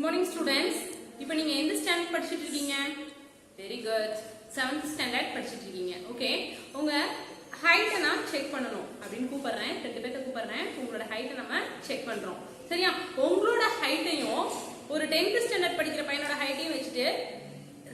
morning students. இப்போ நீங்க எந்த ஸ்டாண்டர்ட் படிச்சிட்டு இருக்கீங்க? Very good. 7th standard படிச்சிட்டு இருக்கீங்க. ஓகே. உங்க ஹைட்ட நான் செக் பண்ணனும் அப்படினு கூப்பிடுறேன். ரெண்டு பேரை கூப்பிடுறேன். உங்களோட ஹைட்ட நம்ம செக் பண்றோம். சரியா? உங்களோட ஹைட்டையும் ஒரு 10th ஸ்டாண்டர்ட் படிக்கிற பையனோட ஹைட்டையும் வச்சிட்டு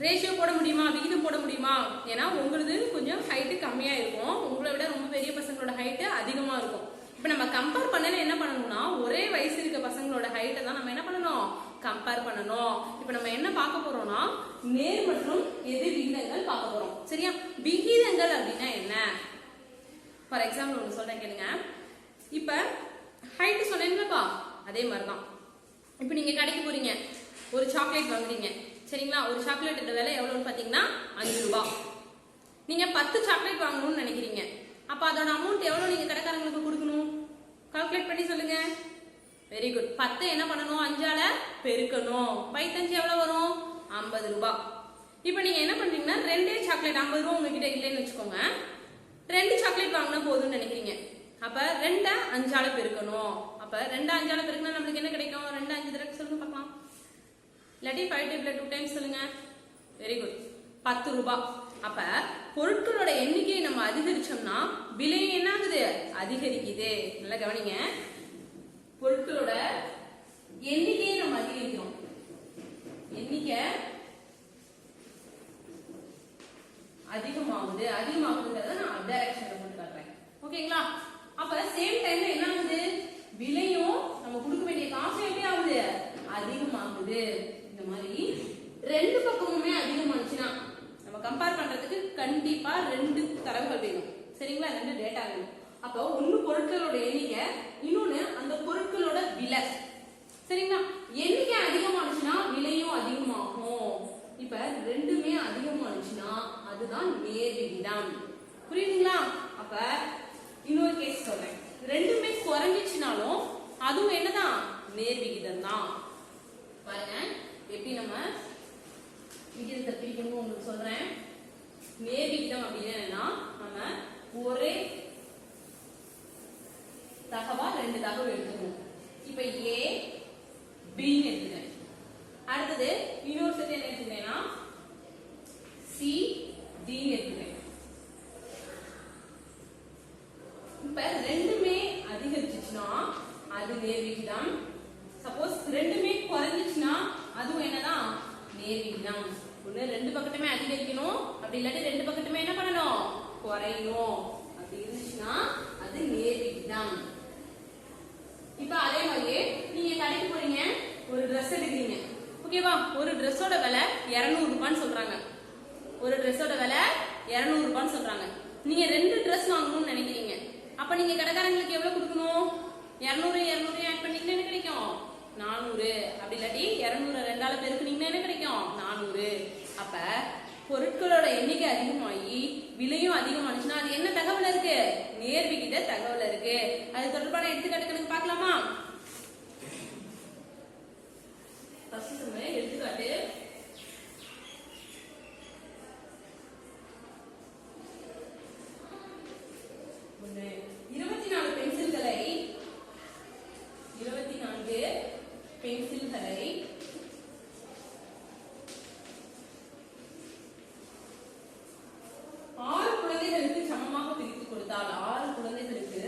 ரேஷியோ போட முடியுமா? விகிதம் போட முடியுமா? ஏனா உங்களுக்கு கொஞ்சம் ஹைட் கம்மியா இருக்கும். உங்களை விட ரொம்ப பெரிய பசங்களோட ஹைட் அதிகமா இருக்கும். இப்போ நம்ம கம்பேர் பண்ணல என்ன பண்ணனும்னா ஒரே வயசு இருக்க பசங்களோட ஹைட்டை தான் நம்ம என்ன பண்ணனும்? கம்பேர் பண்ணனும். இப்போ நம்ம என்ன பார்க்க போறோம்னா நேர் மற்றும் எதிர் விகிதங்கள் பார்க்க போறோம். சரியா? விகிதங்கள் அப்படினா என்ன? ஃபார் எக்ஸாம்பிள் ஒன்னு சொல்றேன் கேளுங்க. இப்போ ஹைட் சொன்னேன்லப்பா அதே மாதிரி தான். இப்போ நீங்க கடைக்கு போறீங்க. ஒரு சாக்லேட் வாங்குறீங்க. சரிங்களா? ஒரு சாக்லேட்டோட விலை எவ்வளவுன்னு பாத்தீங்கன்னா 5 ரூபாய். நீங்க 10 சாக்லேட் வாங்கணும்னு நினைக்கிறீங்க. அப்ப அதோட அமௌண்ட் எவ்வளவு நீங்க கடைக்காரங்களுக்கு கொடுக்கணும்? கால்குலேட் பண்ணி சொல்லுங்க. Very good. 10 என்ன பண்ணணும்? 5ஆல பெருக்கணும். 5 எவ்வளவு வரும்? 50 ரூபாய். இப்போ நீங்க என்ன பண்றீங்கன்னா ரெண்டே சாக்லேட் 50 ரூபாய் உங்ககிட்ட இல்லைன்னு வச்சுக்கோங்க. 2 சாக்லேட் வாங்கினா போதும்னு நினைக்கிறீங்க. அப்ப 2 5ஆல பெருக்கணும். அப்ப 2 5ஆல பெருக்கினா நமக்கு என்ன கிடைக்கும்? 2 5 தடவை சொல்லுங்க பார்க்கலாம். இல்லாட்டி 5 டேபிள்ல 2 டைம்ஸ் சொல்லுங்க. Very good. 10 ரூபாய். அப்ப பொருட்களோட எண்ணிக்கையை நம்ம அதிகரிச்சோம்னா விலை என்ன ஆகுது? அதிகரிக்குது. நல்லா கவனிங்க. பொருட்களோட எண்ணிக்கையை நம்ம அதிகரிக்கிறோம். எண்ணிக்கை அதிகமாகுது. அதிகமாகுதுன்றத நான் டைரக்ஷன்ல போட்டு காட்டுறேன். ஓகேங்களா? அப்ப சேம் டைம்ல என்ன ஆகுது? விலையும் நம்ம கொடுக்க வேண்டிய காசு எப்படி ஆகுது? அதிகமாகுது. இந்த மாதிரி ரெண்டு பக்கமுமே அதிகமாச்சுன்னா நம்ம கம்பேர் பண்றதுக்கு கண்டிப்பா 2 தரவுகள் வேணும். சரிங்களா? 2 டேட்டா வேணும். அப்போ ஒன்னு பொருட்களோட எண்ணிக்கை, இன்னொன்னு அந்த பொருட்களோட விலை. சரிங்களா? எண்ணிக்கை அதிகமானுச்சுன்னா விலையும் அதிகமாகும். இப்ப ரெண்டுமே அதிகமானுச்சுன்னா அதுதான் நேர் விகிதம். புரியுதுங்களா? அப்ப இன்னொரு கேஸ் சொல்றேன். ரெண்டுமே குறைஞ்சிச்சுனாலும் அதுவும் என்னதான்? நேர் விகிதம் தான். பாருங்க எப்படி நம்ம விகிதத்தை பிரிக்கணும் உங்களுக்கு சொல்றேன். நேர் விகிதம் அப்படின்னு என்னன்னா நம்ம ஒரே தகவா 2 தகவல் எடுத்துக்கணும். இப்ப A B ன்னு எடுத்துக்கிறேன். அடுத்தது இன்னொரு செட் என்ன எடுத்துக்கிறேன்னா C D ன்னு எடுத்துக்கிறேன். இப்ப ரெண்டுமே அதிகரிச்சுச்சுன்னா அது நேர் விகிதம். சப்போஸ் ரெண்டுமே குறைஞ்சிச்சுன்னா அதுவும் என்னதான்? நேர் விகிதம். ஒண்ணு 2 பக்கத்துமே அதிகரிக்கணும். அப்படி இல்லாட்டி 2 பக்கத்துமே என்ன பண்ணணும்? குறையணும். அப்படி இருந்துச்சுன்னா அது நேர் விகிதம். இப்ப அதே மாதிரியே நீங்க கடைக்கு போறீங்க, ஒரு Dress எடுக்கிறீங்க. ஓகேவா? ஒரு Dressோட விலை 200 ரூபான்னு சொல்றாங்க. ஒரு Dressோட விலை 200 ரூபான்னு சொல்றாங்க. நீங்க 2 Dress வாங்கணும்னு நினைக்கிறீங்க. அப்ப நீங்க கடைக்காரங்களுக்கு எவ்வளவு கொடுக்கணும்? 200 200 ஆட் பண்ணீங்கன்னா என்ன கிடைக்கும்? 400. அப்படி இல்லாட்டி 200 2ஆல பெருக்குனீங்கன்னா என்ன கிடைக்கும்? 400. அப்ப பொருட்களோட எண்ணிக்கை அதிகமாகி விலையும் அதிகமானுச்சுன்னா அது என்ன தகவல் இருக்கு? நேர் விகித தகவல் இருக்கு. அது தொடர்பான எடுத்துக்காட்டுகளுக்கு பார்க்கலாமா? எடுத்துக்காட்டு ஒன்று 24 பென்சில்களை 6 குழந்தைகளுக்கு சமமாக பிரித்து கொடுத்தால் 6 குழந்தைகளுக்கு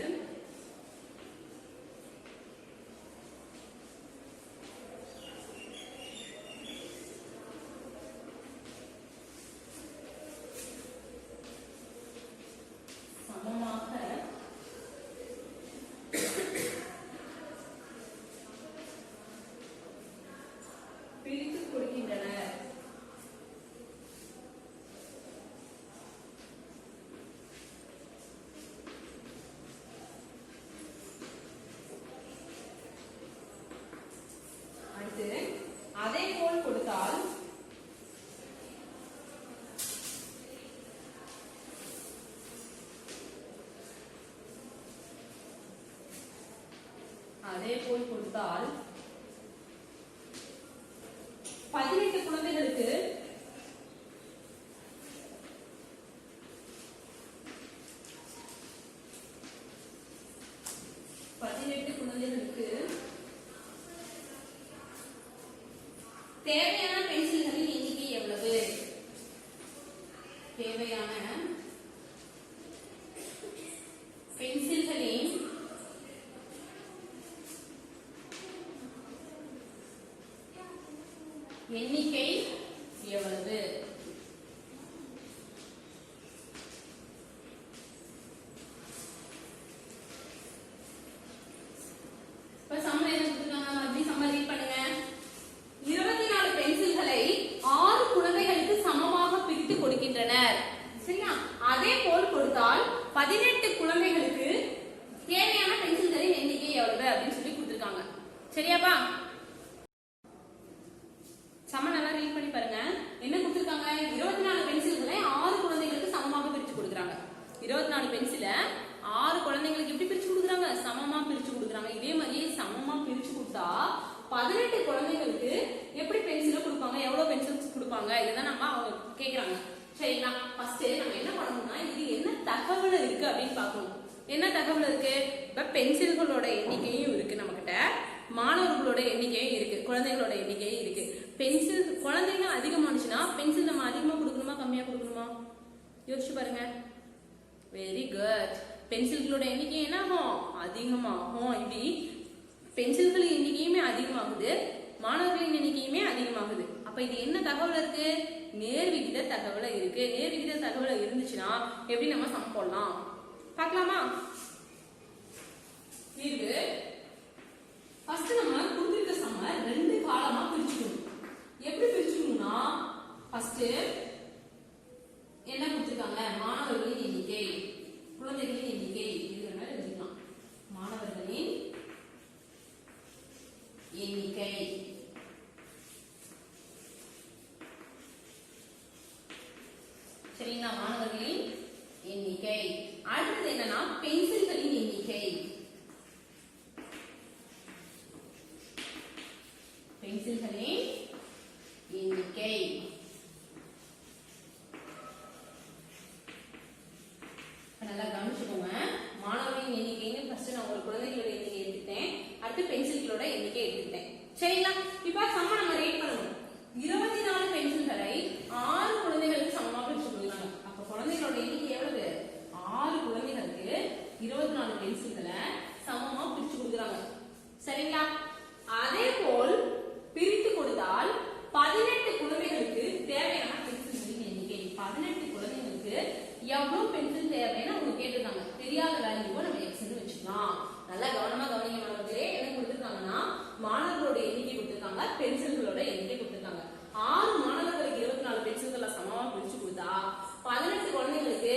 சமமாக பிரித்து கொடுக்கின்றனர். அடுத்து அதே போல் கொடுத்தால் அதே போல் கொடுத்தால் 18 குழந்தைகளுக்கு 18 குழந்தைகளுக்கு தேவையான பென்சில்களின் எண்ணிக்கை எவ்வளவு? தேவையான பென்சில்களின் எண்ணிக்கை எவ்வளவு? சரியா? அதே போல் கொடுத்தால் 18 குழந்தைகளுக்கு தேவையான பென்சில்களின் எண்ணிக்கை எவ்வளவு அப்படின்னு சொல்லி கொடுத்திருக்காங்க. சரியாப்பா? சம நல்லா ரீட் பண்ணி பாருங்க. என்ன கொடுத்திருக்காங்க? 24 பென்சில்களை 6 குழந்தைகளுக்கு சமமாக பிரிச்சு கொடுக்குறாங்க. 24 பென்சில 6 குழந்தைகளுக்கு எப்படி பிரிச்சு கொடுக்குறாங்க? சமமா பிரிச்சு கொடுக்குறாங்க. இதே மாதிரியே சமமா பிரிச்சு கொடுத்தா 18 குழந்தைகளுக்கு எப்படி பென்சில கொடுப்பாங்க? எவ்வளவு பென்சில்ஸ் கொடுப்பாங்க? இதுதான் நம்ம அவங்க கேக்குறாங்க. சரிங்களா? ஃபர்ஸ்ட் நம்ம என்ன பண்ணணும்னா இது என்ன தகவல் இருக்கு அப்படின்னு பார்க்கணும். என்ன தகவல் இருக்கு? இப்ப பென்சில்களோட எண்ணிக்கையும் இருக்கு நம்ம கிட்ட, மாணவர்களோட எண்ணிக்கையும் இருக்கு, குழந்தைகளோட எண்ணிக்கையும் இருக்கு. பென்சில் குழந்தைங்க அதிகமானுச்சுன்னா பென்சில் நம்ம அதிகமா கொடுக்கணுமா கம்மியா கொடுக்கணுமா? யோசிச்சு பாருங்க. Very good. பென்சில்களோட எண்ணிக்கை என்ன ஆகும்? அதிகமாகும். இப்படி பென்சில்களின் எண்ணிக்கையுமே அதிகமாகுது, மாணவர்களின் எண்ணிக்கையுமே அதிகமாகுது. அப்ப இது என்ன தகவல் இருக்கு? நேர்விகித தகவல் இருக்கு. நேர்விகித தகவல் இருந்துச்சுன்னா எப்படி நம்ம சம் போடலாம் பார்க்கலாமா? தீர்வு ஃபர்ஸ்ட் நம்ம கொடுத்திருக்க சம்ம 2 காலமா பிரிச்சுக்கணும். எப்படி பிரிச்சுக்கணும்னா ஃபர்ஸ்ட் என்ன கொடுத்திருக்காங்க? மாணவர்களின் எண்ணிக்கை, குழந்தைகளின் எண்ணிக்கை. இது வேணா எழுதிக்கலாம். மாணவர்களின் எண்ணிக்கை. சரிங்களா? மாணவர்களின் எண்ணிக்கை. அடுத்தது என்னன்னா பென்சில்களின் எண்ணிக்கை. பென்சில்களின் எண்ணிக்கை. நல்லா கவனிச்சுக்கோங்க. மாணவர்களின் எண்ணிக்கைன்னு ஃபர்ஸ்ட் நான் ஒரு குழந்தைகளோட எண்ணிக்கை எடுத்துட்டேன், அடுத்து பென்சில்களோட எண்ணிக்கை எடுத்துட்டேன். சரிங்களா? இப்ப சம்ம நம்ம ரேட் பண்ணணும். 24 பென்சில்களை 6 குழந்தைகளுக்கு சமமா பிரிச்சு கொடுக்குறாங்க. அப்ப குழந்தைகளோட எண்ணிக்கை எவ்வளவு? 6 குழந்தைகளுக்கு 24 பென்சில்களை சமமா பிரிச்சு கொடுக்குறாங்க. சரிங்களா? அதே போல் பிரித்து கொடுத்தால் 18 குழந்தைகளுக்கு தேவையான பென்சில்களின் எண்ணிக்கை. 18 குழந்தைகளுக்கு எவ்வளவு பென்சில் தேவைன்னு அவங்க கேட்டிருக்காங்க. தெரியாத வேல்யூவை நம்ம எக்ஸ்னு வச்சுக்கலாம். நல்லா கவனமா கவனிங்க மாணவர்களே. என்ன கொடுத்திருக்காங்கன்னா மாணவர்களோட எண்ணிக்கை கொடுத்திருக்காங்க, பென்சில்களோட எண்ணிக்கை கொடுத்திருக்காங்க. 6 மாணவர்களுக்கு 24 பென்சில்களை சமமா பிரிச்சு கொடுத்தா 18 குழந்தைகளுக்கு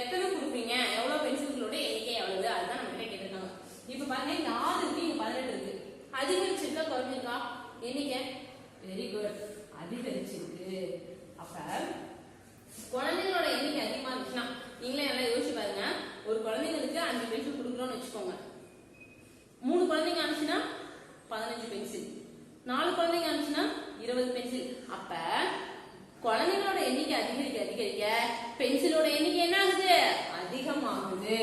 எத்தனை கொடுப்பீங்க? எவ்வளவு பென்சில்களோட எண்ணிக்கை எவ்வளவு? அதுதான் நம்ம கிட்ட கேட்டிருக்காங்க. இப்ப பாருங்க, இங்க 6 இருக்கு, இங்க 18 இருக்கு. அதிகரிச்சிருக்கா குறைஞ்சிருக்கா எண்ணிக்கை? வெரி குட், அதிகரிச்சிருக்கு. அப்ப குழந்தைங்களோட எண்ணிக்கை அதிகமா இருந்துச்சுன்னா நீங்களே நல்லா யோசிச்சு பாருங்க. ஒரு குழந்தைங்களுக்கு 5 பென்சில் கொடுக்குறோம்னு வச்சுக்கோங்க. 3 குழந்தைங்க ஆனிச்சுன்னா 15 பென்சில், 4 குழந்தைங்க ஆனிச்சுன்னா 20 பென்சில். அப்ப குழந்தைங்களோட எண்ணிக்கை அதிகரிக்க அதிகரிக்க பென்சிலோட எண்ணிக்கை என்ன ஆகுது? அதிகமாகுது.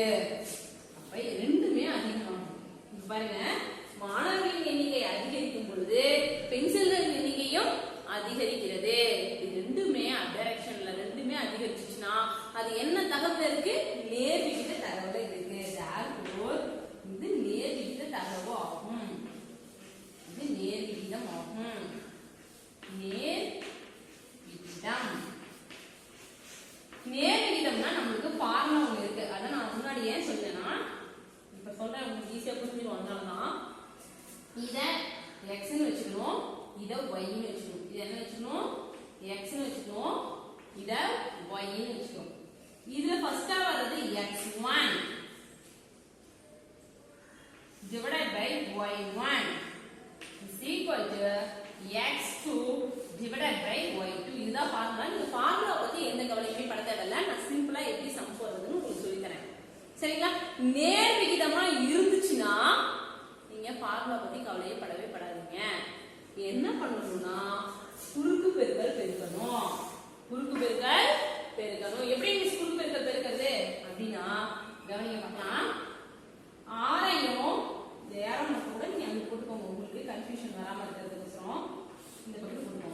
அப்ப ரெண்டுமே அதிகமாகுது. பாருங்க, மாணவர்களின் எண்ணிக்கை அதிகரிக்கும் பொழுது பென்சில்களின் எண்ணிக்கையும் அதிகரிக்கிறது. இது ரெண்டுமே டைரக்ஷன்ல ரெண்டுமே அதிகரிச்சுச்சுன்னா அது என்ன தகவல் இருக்கு? நேர்விகித தகவல் இருக்கு. இது நேர்விகித தகவல் ஆகும். இது நேர்விகிதம் ஆகும். நேர்விகிதம்னா நம்மளுக்கு ஃபார்முலா ஒன்று இருக்கு. அதை நான் முன்னாடி ஏன் சொல்றேன்னா இப்ப சொல்றேன், உங்களுக்கு ஈஸியா புரிஞ்சுட்டு வந்தால்தான். இத எக்ஸ்ன்னு வச்சுக்கணும், இத ஒய்ன்னு வச்சுக்கணும். இது என்ன வச்சுக்கணும்? எக்ஸ்ன்னு வச்சுக்கணும், இத ஒய்ன்னு வச்சுக்கணும். இதுல ஃபர்ஸ்டா வர்றது x1 divided by y1 is equal to x2 divided by y2. இதுதான் ஃபார்முலா. இந்த ஃபார்முலா பத்தி எந்த கவலையுமே பட தேவையில்ல. நான் சிம்பிளா எப்படி சம் போடுறதுன்னு உங்களுக்கு சொல்லி தரேன். சரிங்களா? நேர் விகிதமா இருந்துச்சுன்னா நீங்க ஃபார்முலா பத்தி கவலையே படவே படாதீங்க. என்ன பண்ணணும்னா குறுக்கு பெருக்கல் பெருக்கணும். குறுக்கு பெருக்கல் பெருக்கணும். எப்படி குறுக்கு பெருக்கல் பெருக்கிறது அப்படின்னா கவனிங்க பார்க்கலாம். 6ஐயும் இந்த ஏரம் மட்டும் கூட நீங்க அங்க போட்டுக்கோங்க. உங்களுக்கு கன்ஃபியூஷன் வராம இருக்கிறதுக்கோசரம் இந்த பக்கம் போட்டுக்கோங்க.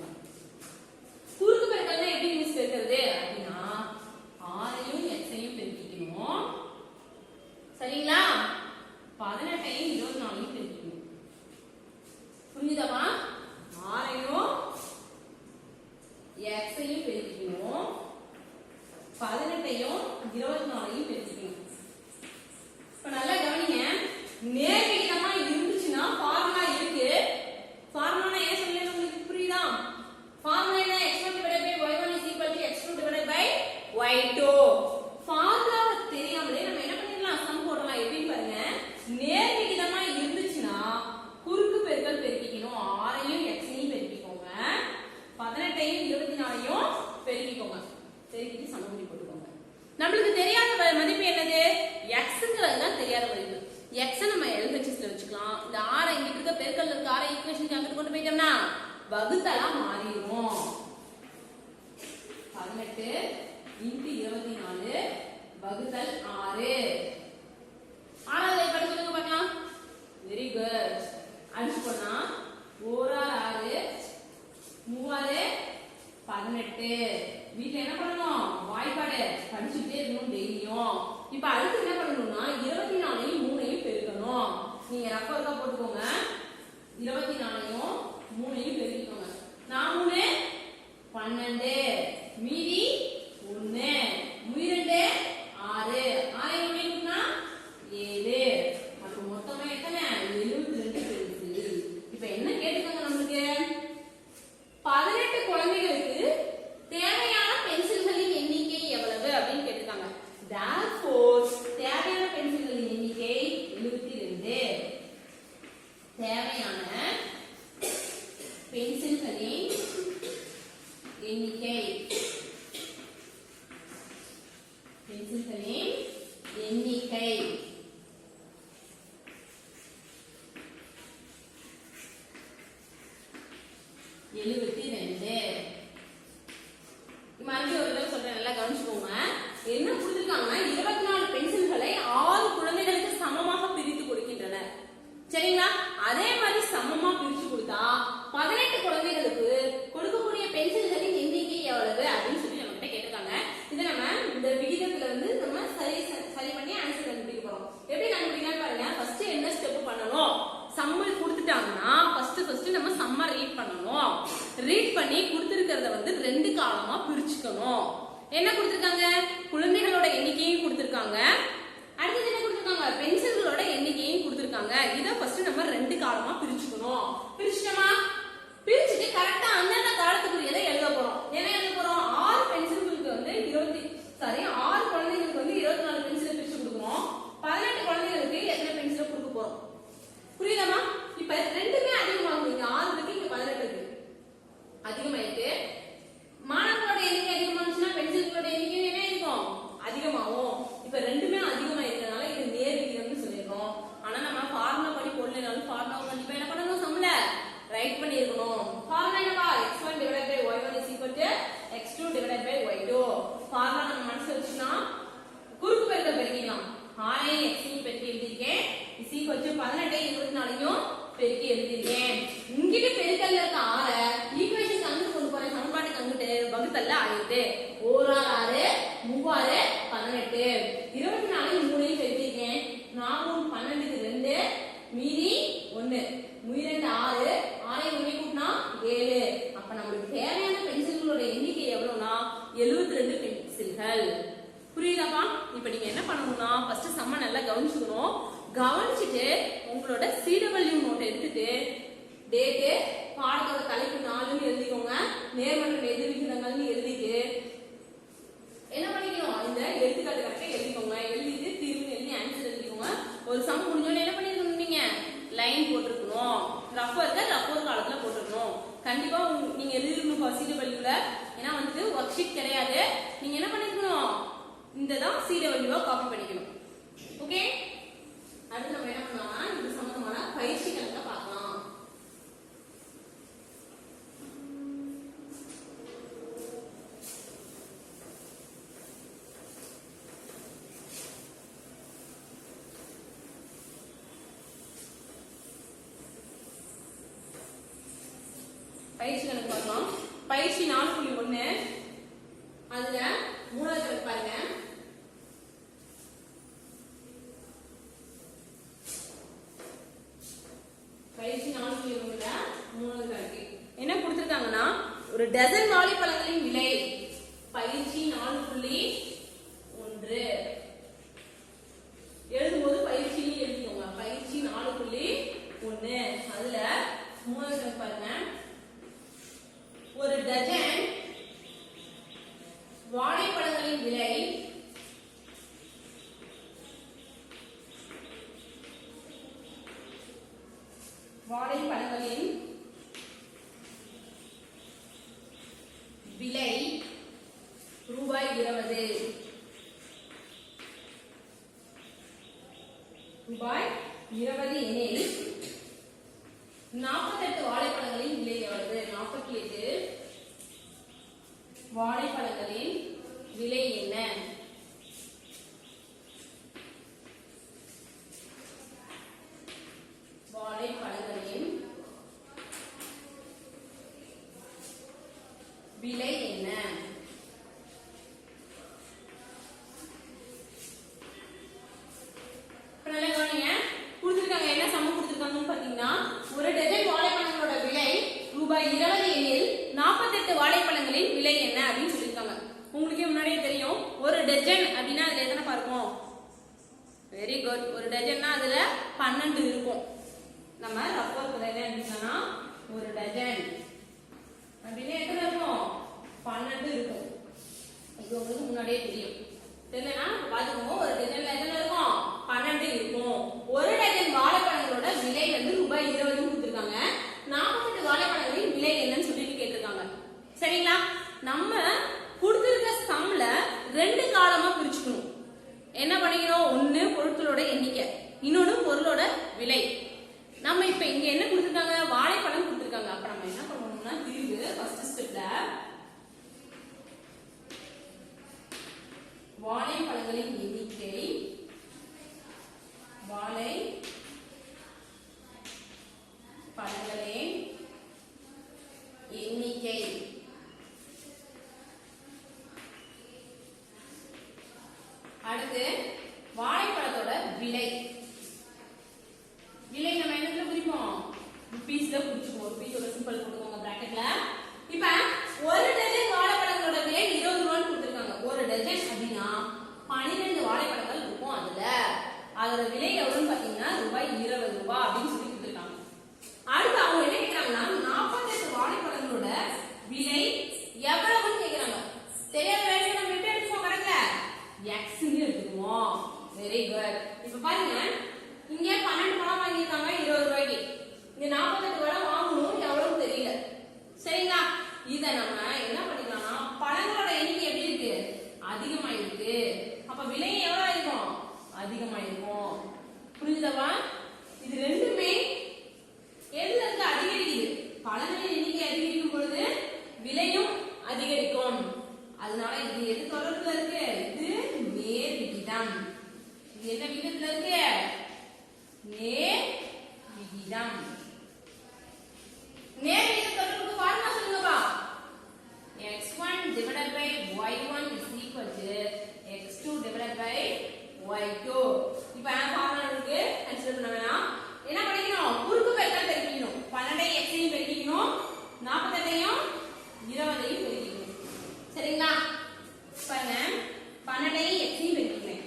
பண்ணிட்டோம்னா வகுத்தலா மாறிடும். 18 இன்டு 24 வகுத்தல் 6. ஆறாவது படிச்சு சொல்லுங்க பார்க்கலாம். Very good. அடிச்சு போனா 1 6 3 18. வீட்ல என்ன பண்ணணும்? வாய்ப்பாடு படிச்சுட்டே இருக்கணும் டெய்லியும். இப்ப அடுத்து என்ன பண்ணணும்னா 24ஐயும் 3ஐயும் பெருக்கணும். நீங்க ரஃப் ஒர்க்கா போட்டுக்கோங்க. 24ஐயும் 3ஐயும் பெருக்கிக்கோங்க. 4 3 12 மீதி 1 2 6 6 கூட்டினா 7. அப்ப மொத்தமா எத்தனை? 72 பெருசு. இப்ப என்ன கேட்டுக்கோங்க நமக்கு? 18 குழந்தைகளுக்கு தேவையான பென்சில்களின் எண்ணிக்கை எவ்வளவு அப்படின்னு கேட்டிருக்காங்க. therefore தேவையான பென்சில்களின் எண்ணிக்கை 72. தேவையான பென்சில்களின் எண்ணிக்கை 72. மறுபடியும் ஒரு தடவை சொல்றேன், நல்லா கவனிச்சுக்கோங்க. என்ன கொடுத்திருக்காங்கன்னா 24 பென்சில்களை 6 குழந்தைகளுக்கு சமமாக பிரித்து கொடுக்கின்றனர். சரிங்களா? அதே மாதிரி சமமா பிரிச்சு கொடுத்தா 18 குழந்தைகளுக்கு கொடுக்கக்கூடிய பென்சில்களின் எண்ணிக்கை எவ்வளவு அப்படின்னு சொல்லி நம்ம கிட்ட கேட்டிருக்காங்க. இதை நம்ம இந்த விகிதத்துல வந்து நம்ம சரி பண்ணி ஆன்சர் கண்டுபிடிக்க போறோம். எப்படி கண்டுபிடிக்கலாம் பாருங்க. ஃபர்ஸ்ட் என்ன ஸ்டெப் பண்ணணும்? சம்மல் கொடுத்துட்டாங்கன்னா ஃபர்ஸ்ட் நம்ம சம்ம ரீட் பண்ணணும். ரீட் பண்ணி கொடுத்திருக்கிறத வந்து 2 காலமா பிரிச்சுக்கணும். என்ன கொடுத்திருக்காங்க? குழந்தைகளோட எண்ணிக்கையும் கொடுத்திருக்காங்க. அடுத்து என்ன கொடுத்திருக்காங்க? பென்சில்களோட எண்ணிக்கையும் கொடுத்திருக்காங்க. இத ஃபர்ஸ்ட் நம்ம 2 காலமா பிரிச்சுக்கணும். பிரிச்சிட்டோமா? பிரிச்சுட்டு கரெக்டா அந்தந்த காலத்துக்குரியதை எழுத போறோம். என்ன எழுத போறோம்? 6 பென்சில்களுக்கு வந்து 6 குழந்தைகளுக்கு வந்து 24 பென்சிலை பிரிச்சு கொடுக்குறோம். 18 குழந்தைகளுக்கு எத்தனை பென்சிலை கொடுக்க போறோம்? புரியுதாமா? இப்ப ரெண்டுமே அதிகமாகும். இங்க 6 இருக்கு, இங்க 18 இருக்கு. அதிகமாயிட்டு மாணவர்களோட எண்ணிக்கை அதிகமாச்சுன்னா பென்சில்களோட எண்ணிக்கை என்ன இருக்கும்? அதிகமாகும். இப்ப ரெண்டுமே அதிகமா இருக்கனால இது நேர் விகிதம்னு சொல்லிருக்கோம். ஆனா நம்ம ஃபார்முலா படி போடலனாலும் ஃபார்முலா கண்டிப்பா என்ன பண்ணணும்? சம்ல ரைட் பண்ணிருக்கணும். ஃபார்முலா என்னவா? x1 / y1 = x2 / y2. Formula நம்ம மனசுல வச்சுனா குறுக்கு பெருக்கல் பெருக்கிடலாம். 6 ஐ x ஐயும் பெருக்கி எழுதிருக்கேன். = 18 ஐ 24ஐயும் பெருக்கி எழுதிருக்கேன். இங்கிட்டு பெருக்கல்ல இருக்க 6 ஈக்குவேஷன் அங்க கொண்டு போறேன். சமன்பாட்டுக்கு அங்கிட்டு வகுத்தல்ல ஆயிடுது. 1 6 3 18. 24ஐயும் 3ஐயும் பெருக்கிருக்கேன். 4 12க்கு 2 மீதி 1. 2 6 6ஐயும் 1ஐயும் கூட்டினா 7. அப்ப நமக்கு தேவையான பென்சில்களோட எண்ணிக்கை எவ்வளவுனா 72 பென்சில்கள். புரியுதாப்பா? இப்ப நீங்க என்ன பண்ணணும்னா ஃபர்ஸ்ட் சம்ம நல்லா கவனிச்சுக்கணும். கவனிச்சுட்டு உங்களோட CW நோட் எடுத்துட்டு டேட்டு பாடத்தோட தலைப்பு 4ன்னு எழுதிக்கோங்க. நேர்மறை எதிர் விகிதங்கள்னு எழுதிட்டு என்ன பண்ணிக்கணும்? இந்த எடுத்துக்காட்டு கரெக்டா எழுதிக்கோங்க. எழுதிட்டு தீர்வு எழுதி ஆன்சர் எழுதிக்கோங்க. ஒரு சம் முடிஞ்சோன்னு என்ன பண்ணிருக்கணும்? நீங்க லைன் போட்டிருக்கணும். ரஃப் ஒர்க் காலத்துல போட்டிருக்கணும். கண்டிப்பா நீங்க எழுதிருக்கணும் CWல. ஏன்னா வந்து ஒர்க் ஷீட் கிடையாது. நீங்க என்ன பண்ணிருக்கணும்? இந்த தான் CWவை காப்பி பண்ணிக்கணும். ஓகே? அடுத்து நம்ம என்ன பண்ணலாம்னா இது சம்பந்தமான பயிற்சி கணக்க பார்க்கலாம். பயிற்சி கணக்கு பார்க்கலாம். பயிற்சி 4.1 அதுல 3வது கணக்கு பாருங்க. பயிற்சி 4.1ல 3வது கணக்கு என்ன கொடுத்திருக்காங்கன்னா ஒரு டஜன் வாழைப்பழங்களின் விலை. பயிற்சி 4.1 எழுதும்போது பயிற்சியும் எழுதிக்கோங்க. பயிற்சி 4.1 அதுல 3வது கணக்கு பாருங்க. ஒரு டஜன் வாழைப்பழங்களின் விலை ரூபாய் 20. ரூபாய் 20 எனில் 48 வாழைப்பழங்களின் 48 வாழைப்பழங்களின் விலை என்ன? வாழைப்பழங்களின் விலை என்ன? என்ன சமம் கொடுத்திருக்காங்கன்னு பாத்தீங்கன்னா, ஒரு டஜன் வாழைப்பழங்களோட விலை ரூபாய் 20 எனில் 48 வாழைப்பழங்களின் விலை என்ன அப்படின்னு சொல்லியிருக்காங்க. உங்களுக்கே முன்னாடியே தெரியும், ஒரு டஜன் அப்படின்னா அதுல எத்தனை பார்ப்போம்? Very good. ஒரு டஜன்னா அதுல 12 இருக்கும். நம்ம ரப்பர் என்ன இருந்துச்சுன்னா, ஒரு டஜன் அப்படின்னா எத்தனை இருக்கும்? 12 இருக்கும். இது உங்களுக்கு முன்னாடியே தெரியும். தெரியலனா பாத்துக்கோங்க. ஒரு டஜன்ல எத்தனை இருக்கும்? 12 இருக்கும். ஒரு டஜன் வாழைப்பழங்களோட விலை வந்து ரூபாய் 20 கொடுத்திருக்காங்க. 48 வாழைப்பழங்களின் விலை என்னன்னு சொல்லிட்டு கேட்டிருக்காங்க. சரிங்களா? நம்ம கொடுத்திருக்க சம்ல 2 காலமா பிரிச்சுக்கணும். என்ன பண்ணிக்கணும்? ஒண்ணு பொருட்களோட எண்ணிக்கை, இன்னொன்னு பொருளோட விலை. நம்ம இப்ப இங்க என்ன கொடுத்திருக்காங்க? வாழைப்பழம் கொடுத்திருக்காங்க. அப்ப நம்ம என்ன பண்ணணும்னா, தீர்வு ஃபர்ஸ்ட் ஸ்டெப்ல வாழைப்பழங்களின் எண்ணிக்கை, வாழை பழங்களின் எண்ணிக்கை, அடுத்து வாழைப்பழத்தோட விலை. விலை நம்ம என்னத்துல குறிப்போம்? ருபீஸ்ல குறிச்சுக்குவோம். ருபீஸோட சிம்பிள் போட்டுக்கோங்க பிராக்கெட்ல. இப்ப ஒரு டஜன் வாழைப்பழங்களோட விலை 20 ரூபாய்னு கொடுத்திருக்காங்க. ஒரு டஜன் அப்படின்னா 12 வாழைப்பழங்கள் இருக்கும். அதோட விலை எவ்வளவுன்னு பாத்தீங்கன்னா ரூபாய் 20 ரூபாய் அப்படின்னு சொல்லி கொடுத்திருக்காங்க. அடுத்து அவங்க என்ன கேக்குறாங்கன்னா, 48 வாழைப்பழங்களோட விலை எவ்வளவுன்னு கேக்குறாங்க. தெரியாத வேலையை நம்ம எப்படி எடுத்துக்கோம்? கரெக்ட்ல x ன்னு எடுத்துக்குவோம். Very good. இப்ப பாருங்க, இங்க 12 பழம் வாங்கியிருக்காங்க 20 ரூபாய்க்கு. இங்க 48 பழம் வாங்கணும், எவ்வளவு தெரியல. சரிங்களா? இத நம்ம என்ன பண்ணிக்கலாம்னா, பழங்களோட எண்ணிக்கை எப்படி இருக்கு? அதிகமா இருக்கு. அப்ப விலை எவ்வளவு இருக்கும்? அதிகமா இருக்கும். புரியுதவா? இது ரெண்டுமே எதுல இருந்து அதிகரிக்குது? பழங்களின் எண்ணிக்கை அதிகரிக்கும் பொழுது விலையும் அதிகரிக்கும். அதனால இது எது தொடர்புல இருக்கு? இது நேர் விகிதம். இது என்ன விகிதத்துல இருக்கு? நேர் விகிதம். நேர் விகிதம் தொடர்புக்கு ஃபார்முலா சொல்லுங்கப்பா. x1 divided by y1 is equal to x2 divided by y2. இப்போ என்ன ஃபார்முலா இருக்கு? கன்சிடர் பண்ண வேணாம். என்ன பண்ணிக்கணும்? குறுக்கு பெருக்கல் பெருக்கிக்கணும். 12 x ஐயும் பெருக்கிக்கணும், 48ஐயும் 20ஐயும் பெருக்கிக்கணும். சரிங்களா? பாருங்க, 12 x ஐயும் பெருக்கிக்கிறேன்.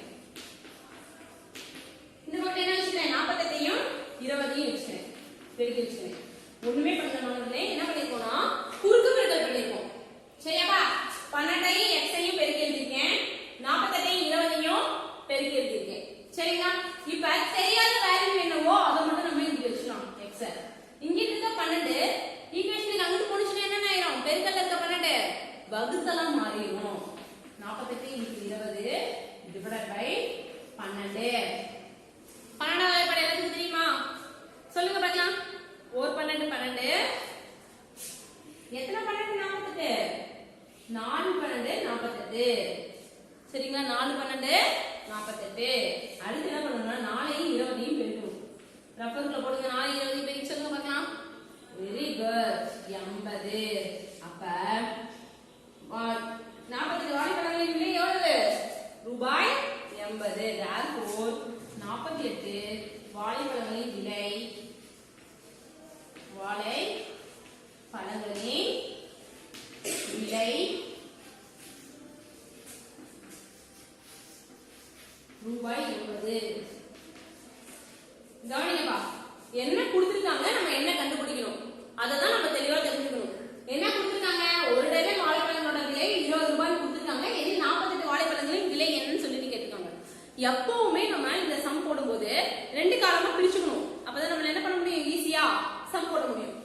இந்த பக்கம் என்ன வச்சுக்கிறேன்? 48ஐயும் 20ஐயும் வச்சுக்கிறேன், பெருக்கி வச்சுக்கிறேன். ஒண்ணுமே பண்ணணும்னே என்ன பண்ணிருக்கோம்னா, குறுக்கு பெருக்கல் பண்ணிருக்கோம். சரியாப்பா? 12ஐயும் x ஐயும் பெருக்கி எழுதிருக்கேன், 48ஐயும் 20ஐயும் பெருக்கி எழுதிருக்கேன். சரிங்களா? இப்ப தெரியாத வேல்யூ என்னவோ அதை மட்டும் நம்ம இங்க வச்சுக்கலாம். x இங்க இருக்க 12 ஈக்குவேஷனுக்கு அங்கிட்டு போனுச்சுன்னா என்ன ஆயிரும்? பெருக்கல்ல இருக்க 12 வகுத்தலா மாறிடும். 48 × 20 டிவைடட் பை 12. 12வது படி எல்லாத்துக்கும் தெரியுமா? சொல்லுங்க பார்க்கலாம். ஒரு 12 12. எத்தனை 12? 48. 4 12 48. சரிங்களா? 4 12 48. அடுத்து என்ன பண்ணணும்னா, 4ஐயும் 20ஐயும் பெருக்கணும். ரப்பர்ல போடுங்க. 4 20 பெருக்கி சொல்லுங்க பார்க்கலாம். Very good. 80. அப்ப 48 வாழைப்பழங்களின் விலை எவ்வளவு? ரூபாய் 80. therefore 48 வாழைப்பழங்களின் விலை, வாழை பழங்களின் விலை ரூபாய் 80. கவனிங்கப்பா, என்ன கொடுத்திருக்காங்க, நம்ம என்ன கண்டுபிடிக்கணும், அததான் நம்ம தெளிவா தெரிஞ்சுக்கணும். என்ன கொடுத்திருக்காங்க? ஒரு டஜன் வாழைப்பழங்களோட விலை 20 ரூபாய் கொடுத்திருக்காங்க. இது 48 வாழைப்பழங்களின் விலை என்னன்னு சொல்லிட்டு கேட்டிருக்காங்க. எப்பவுமே நம்ம இந்த சம் போடும்போது 2 காலமா பிரிச்சுக்கணும். அப்பதான் நம்ம என்ன பண்ண முடியும்? ஈஸியா சம் போட முடியும்.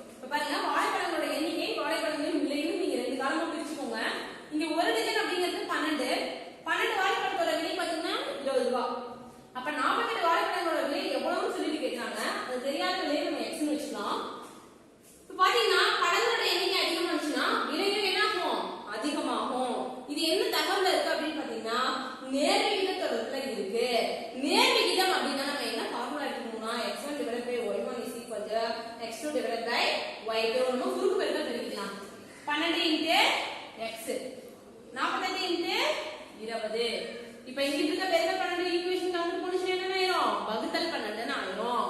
x2 divided by y2 நம்ம குறுக்கு பெருக்கல் பெருக்கலாம் 12 into x 48 into 20 இப்போ இங்க இருக்க பெருக்கல் 12 ஈக்குவேஷன் கவுண்ட் போனுச்சு என்ன ஆயிரும் வகுத்தல் 12 ன்னு ஆயிரும்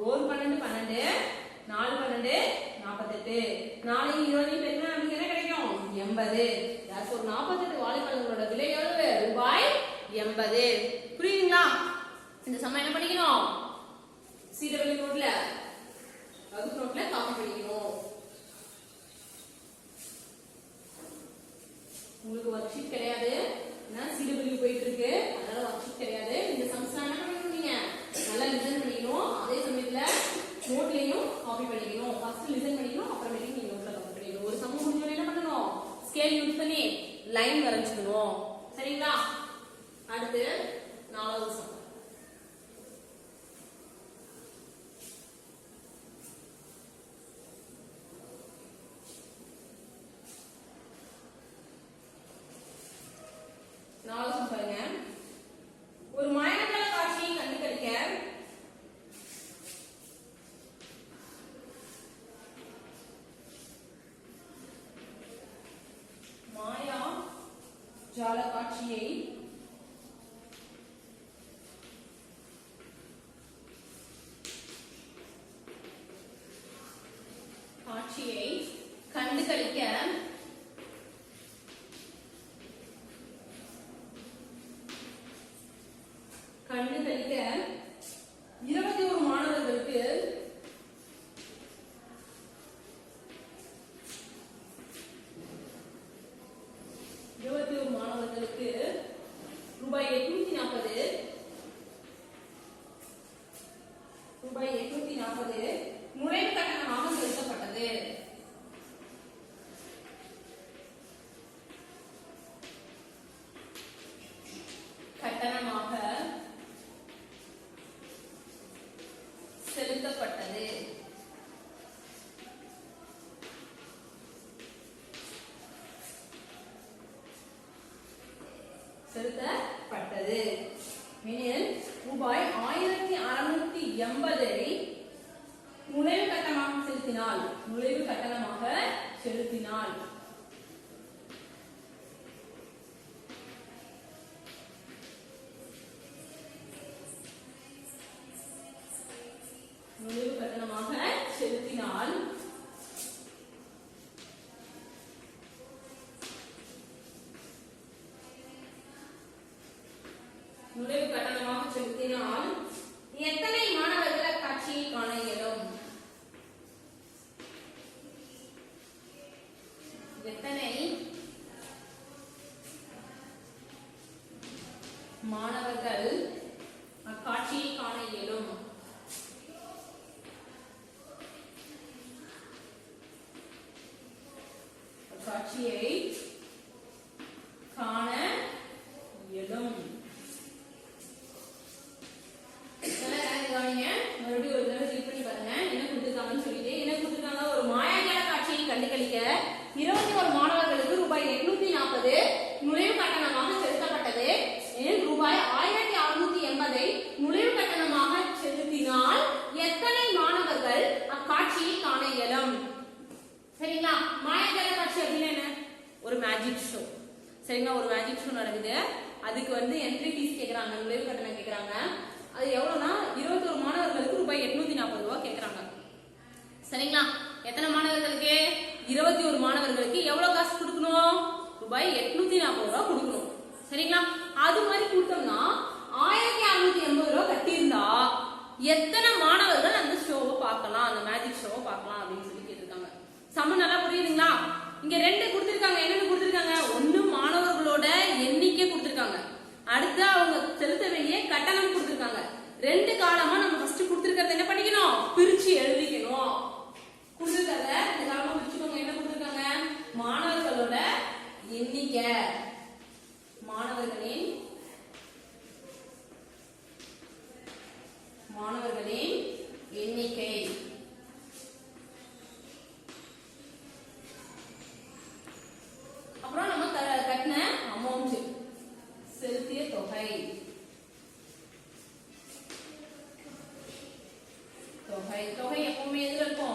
1 12 12 4 12 48 4 20 பெருக்கினா நமக்கு என்ன கிடைக்கும் 80 therefore 48 வாழைப்பழங்களோட விலை எவ்வளவு ரூபாய் 80 புரியுதுங்களா இந்த சமம் என்ன பண்ணிக்கணும் CW நோட்ல வகுப்பு நோட்ல காப்பி பண்ணிக்கணும் உங்களுக்கு வர்க் ஷீட் கிடையாது நான் CW போயிட்டு இருக்கு அதனால வர்க் ஷீட் கிடையாது இந்த சம்ஸ் என்ன பண்ணணும் நீங்க நல்லா லிசன் பண்ணிக்கணும் அதே சமயத்துல நோட்லயும் காப்பி பண்ணிக்கணும் ஃபர்ஸ்ட் லிசன் பண்ணிக்கணும் அப்புறமேட்டு நீங்க நோட்ல காப்பி பண்ணிக்கணும் ஒரு சம் முடிஞ்ச என்ன பண்ணணும் ஸ்கேல் யூஸ் பண்ணி லைன் வரைஞ்சுக்கணும் சரிங்களா அடுத்து நாலாவது சம் நாலாவது பாருங்க ஒரு மாயக்கல காட்சியை கண்டுபிடிக்க மாயா ஜால காட்சியை கண்டுகளிக்க கண்டுகளிக்க 21 மாணவர்களுக்கு ரூபாய் 840 நுழைவு கட்டணமாக செலுத்தப்பட்டது செலுத்தப்பட்டது எனில் ரூபாய் 1680 நுழைவு கட்டணமாக செலுத்தினால் எத்தனை மாணவர்கள் காட்சியை காண இயலும் எத்தனை மாணவர்கள் அக்காட்சியை காண இயலும் காட்சியை காண இயலும் மறுபடியும் ஒரு தடவை ரீட் பண்ணி பாருங்க என்ன கொடுத்திருக்காங்கன்னு சொல்லிட்டு என்ன கொடுத்திருக்காங்க ஒரு மாயாஜால காட்சியை கண்டுகளிக்க 21 மாணவர்களுக்கு ரூபாய் 840 நுழைவு கட்டணமாக செலுத்தப்பட்டது ரூபாய் 1680 நுழைவு கட்டணமாக செலுத்தினால் எத்தனை மாணவர்கள் அக்காட்சியை காண இயலும் சரிங்களா மாயாஜால காட்சி அப்படின்னா என்ன ஒரு மேஜிக் ஷோ சரிங்களா ஒரு மேஜிக் ஷோ நடக்குது அதுக்கு வந்து என்ட்ரி ஃபீஸ் கேக்குறாங்க நுழைவு கட்டணம் கேக்குறாங்க அது எவ்வளவுனா 21 மாணவர்களுக்கு ரூபாய் 840 ரூபாய் கேக்குறாங்க சரிங்களா எத்தனை மாணவர்களுக்கு 21 மாணவர்களுக்கு எவ்வளவு காசு கொடுக்கணும் ரூபாய் 840 ரூபாய் கொடுக்கணும் சரிங்களா அது மாதிரி கொடுத்தோம்னா 1680 ரூபாய் கட்டியிருந்தா எத்தனை மாணவர்கள் அந்த ஷோவை பார்க்கலாம் அந்த மேஜிக் ஷோவை பார்க்கலாம் அப்படின்னு சொல்லி கேட்டிருக்காங்க சம நல்லா புரியுதுங்களா இங்க ரெண்டு கொடுத்திருக்காங்க என்னன்னு கொடுத்திருக்காங்க ஒண்ணு மாணவர்களோட எண்ணிக்கை கொடுத்திருக்காங்க அடுத்து அவங்க செலுத்த வேண்டிய கட்டணம் கொடுத்திருக்காங்க ரெண்டு காலமா நம்ம ஃபர்ஸ்ட் கொடுத்திருக்கிறத என்ன பண்ணிக்கணும் பிரிச்சு எழுதிக்கணும் கொடுத்திருக்கிறத இந்த காலமா பிரிச்சுக்கோங்க என்ன கொடுத்திருக்காங்க மாணவர்களோட எண்ணிக்கை மாணவர்களின் எண்ணிக்கை அப்புறம் நம்ம கட்டின அமௌண்ட் செலுத்திய தொகை தொகை எப்பவுமே எதுல இருக்கும்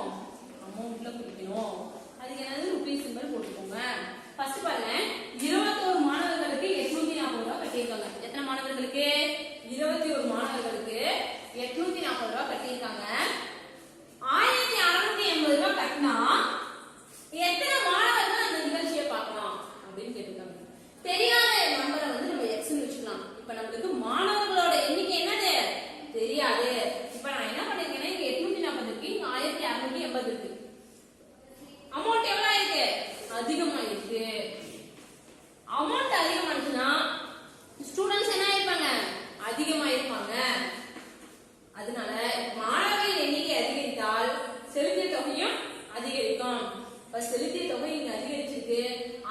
செலுத்திய தொகை இங்க அதிகரிச்சிருக்கு,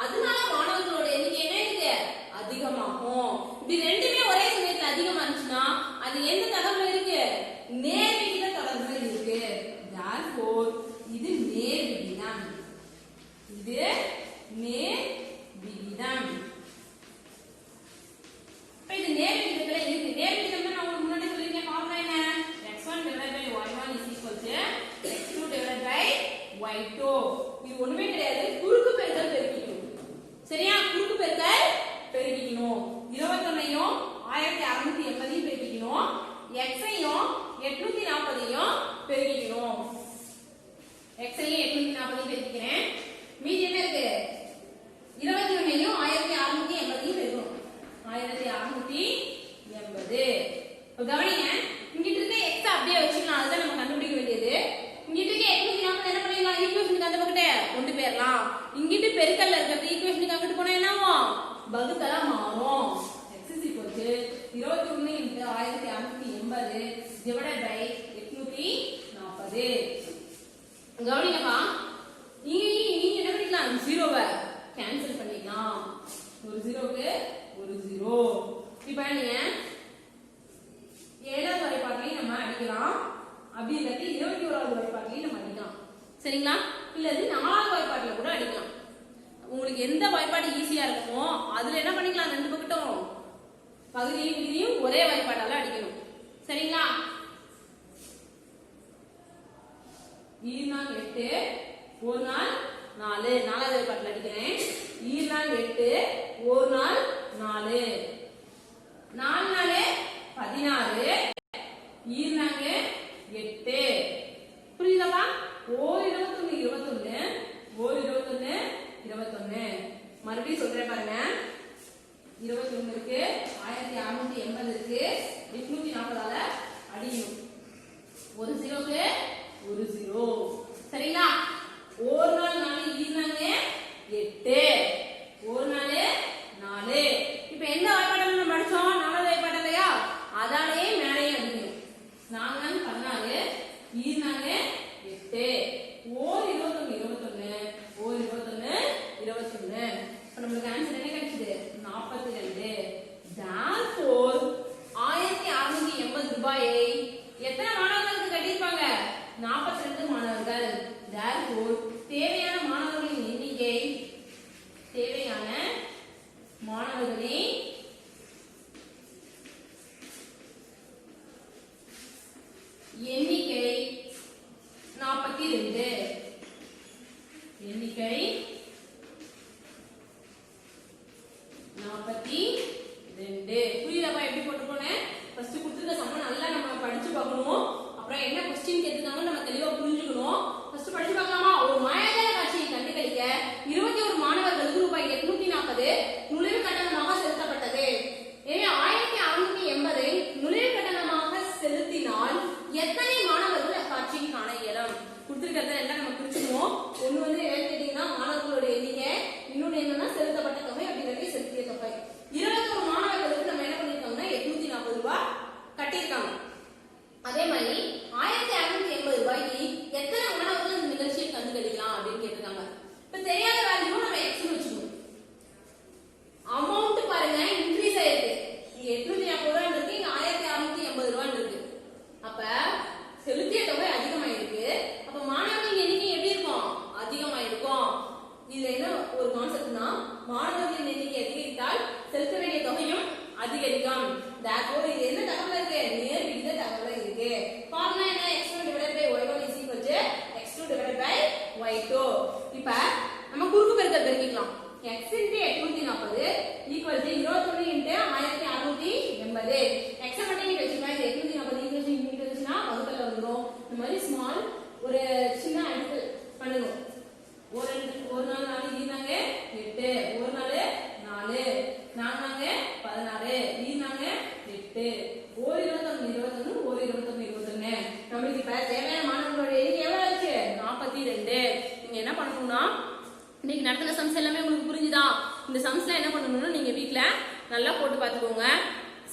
அதனால மாணவர்களோட எண்ணிக்கை என்ன இருக்கு அதிகமாகும். இது ரெண்டுமே ஒரே சமயத்துல அதிகமா இருந்துச்சுன்னா அது எந்த தகவல் இருக்கு நேர் விகித தொடர்புல இருக்கு. therefore இது நேர் விகிதம், இது நேர் விகிதம். இப்ப இது நேர் விகிதத்துல இருக்கு. நேர் விகிதம் நான் உங்களுக்கு முன்னாடி சொல்லிருக்கேன். ஃபார்முலா என்ன x1 divided by y1 is equal to x2 divided by y2. இது ஒண்ணுமே கிடையாது, குறுக்கு பெருக்கல் பெருக்கிக்கணும். சரியா? குறுக்கு பெருக்கல் பெருக்கிக்கணும். 21ஐயும் 1680ஐயும் பெருக்கிக்கணும், x ஐயும் 840ஐயும் பெருக்கிக்கணும். x ஐயும் 840ஐயும் பெருக்கிக்கிறேன். மீதி என்ன இருக்கு 21ஐயும் 1680ஐயும் பெருக்கணும். 1680. இப்ப கவனிங்க, இங்கிட்ட இருக்க x அப்படியே வச்சுக்கலாம், அதுதான் நம்ம கண்டுபிடிக்க வேண்டியது. இங்கிட்ட இருக்க 840 என்ன பண்ணிடலாம், ஈக்குவேஷனுக்கு அந்த பக்கத்தை கொண்டு போயிடலாம். இங்கிட்டு பெருக்கல்ல இருக்கிறது ஈக்குவேஷனுக்கு அங்கிட்டு போனா என்ன ஆகும் வகுத்தலா மாறும். x is equal to 21 into 1680 divided by 840. கவனிங்கப்பா, நீங்க என்ன பண்ணிக்கலாம், ஜீரோவை கேன்சல் பண்ணிக்கலாம். ஒரு ஜீரோக்கு ஒரு ஜீரோ. இப்ப நீங்க 7வது வரைபாட்டையும் நம்ம அடிக்கலாம், அப்படி இல்லாட்டி 21வது வரைபாட்டையும் நம்ம அடிக்கலாம். சரிங்களா? இல்லது 4வது வரைபாட்டில கூட அடிக்கலாம். உங்களுக்கு எந்த வாய்ப்பாடு ஈஸியா இருக்குமோ அதுல என்ன பண்ணிக்கலாம், ரெண்டு பக்கட்டும் பகுதியும் விகுதியும் ஒரே வாய்ப்பாட்டால அடிக்கணும். சரிங்களா? 8 ஒரு நாள் 4, 4வது வாய்ப்பாட்டில் அடிக்கிறேன். 8 ஒரு நாள் 4, 4 நாள் 16, 8. புரியுதாப்பா? ஓர் 21 21, ஓர் 21 21. மறுபடியும் சொல்றேன் பாருங்க, 21 இருக்கு, 1680 இருக்கு, 840ஆல அடிக்கணும். ஒரு ஜீரோக்கு ஒரு ஜீரோ. சரிங்களா? ஒரு நாள் 4, 8, ஒரு நாள் 4. இப்ப எந்த வாய்ப்பாடு நம்ம படிச்சோம், 4வது வாய்ப்பாடு இல்லையா, அதாலே மேலேயே அடிக்கணும். 4 16, 8, ஓர் 21 21, ஓர் 21 21. இப்ப நம்மளுக்கு ஆன்சர் என்ன கிடைச்சது 42. therefore 1680 ரூபாயை எத்தனை மாணவர்களுக்கு கட்டியிருப்பாங்க 42 மாணவர்கள். therefore தேவையான மாணவர்களின் எண்ணிக்கை, தேவையான மாணவர்களின் எண்ணிக்கை 42. எண்ணிக்கை 42. புரியுதாப்பா எப்படி போட்டு போனேன்? ஃபர்ஸ்ட் கொடுத்துருக்க சம்ம நல்லா நம்ம படிச்சு பார்க்கணும். அப்புறம் என்ன கொஸ்டின் கேட்டுருக்காங்க நம்ம தெளிவா புரிஞ்சுக்கணும். ஃபர்ஸ்ட் படிச்சு பார்க்கலாமா? ஒரு மாயாஜால காட்சியை கண்டுகளிக்க 21 மாணவர்களுக்கு ரூபாய் 840 நுழைவு கட்டணமாக செலுத்தப்பட்டது. எனவே 1680 நுழைவு கட்டணமாக செலுத்தினால் எத்தனை மாணவர்கள் அக்காட்சியை காண இயலும்? கொடுத்துருக்கிறத எல்லாம் நம்ம குறிச்சுக்குவோம். ஒண்ணு வந்து என்ன கேட்டீங்கன்னா மாணவர்களோட எண்ணிக்கை, இன்னொன்னு என்னன்னா செலுத்தப்பட்ட தொகை, அப்படிங்கிறது செலுத்திய தொகை. 21 மாணவர்களுக்கு நம்ம என்ன பண்ணிருக்கோம்னா 840 ரூபாய் கட்டியிருக்காங்க. அதே மாதிரி 1680 ரூபாய்க்கு எத்தனை மாணவர்கள் இந்த நிகழ்ச்சியை கண்டுகளிக்கலாம் அப்படின்னு கேட்டிருக்காங்க. இப்ப தெரியாத வேல்யூ நம்ம எக்ஸ் வச்சுக்கணும். அமௌண்ட் பாருங்க இன்க்ரீஸ் ஆயிருக்கு. இங்க 840 ரூபாய் இருக்கு, இங்க 1680 ரூபாய் இருக்கு. அப்ப செலுத்திய தொகை அதிகமாயிருக்கு. அப்ப மாணவர்களின் எண்ணிக்கை எப்படி இருக்கும்? அதிகமாயிருக்கும். இதுல என்ன ஒரு கான்செப்ட்னா, மாணவர்களின் எண்ணிக்கை அதிகரித்தால் செலுத்த வேண்டிய தொகையும் அதிகரிக்கும். therefore இது என்ன தகவல் இருக்கு? நேர் விகித தகவல் இருக்கு. ஃபார்முலா என்ன? x1 divided by y1 is equal to x2 divided by y2. இப்ப நம்ம குறுக்கு பெருக்கல் பெருக்கிக்கலாம். x into 840 equal to 21 into 1680. x மட்டும் இங்க வெச்சுக்கலாம். இது 840 ஈக்குவேஷன் இங்க வெச்சுனா வகுத்தல வந்துரும். இந்த மாதிரி ஸ்மால் ஒரு சின்ன அடுக்கு பண்ணனும். ஒரு நாள் 4 ஈனாங்க 8, ஒரு நாள் 4, 4 16, ஈனாங்க 8, ஒரு 21 21, ஒரு 21 21. நமக்கு இப்ப தேவையான மாணவர்களோட எண்ணிக்கை எவ்வளவு ஆச்சு? 42. நீங்க என்ன பண்ணணும்னா, இன்னைக்கு நடத்தின சம்ஸ் எல்லாமே உங்களுக்கு புரிஞ்சுதா? இந்த சம்ஸ்ல என்ன பண்ணணும்னா நீங்க வீட்ல நல்லா போட்டு பார்த்துக்கோங்க.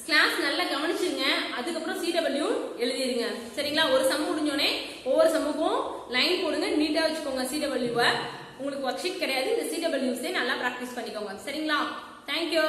கிளாஸ் நல்லா கவனிச்சுங்க. அதுக்கப்புறம் CW எழுதிருங்க. சரிங்களா? ஒரு சம் முடிஞ்சோடனே ஒவ்வொரு சம்முக்கும் லைன் போடுங்க, நீட்டா வச்சுக்கோங்க CW. உங்களுக்கு ஒர்க் ஷீட் கிடையாது, இந்த CW நியூஸே நல்லா ப்ராக்டிஸ் பண்ணிக்கோங்க. சரிங்களா? தேங்க்யூ.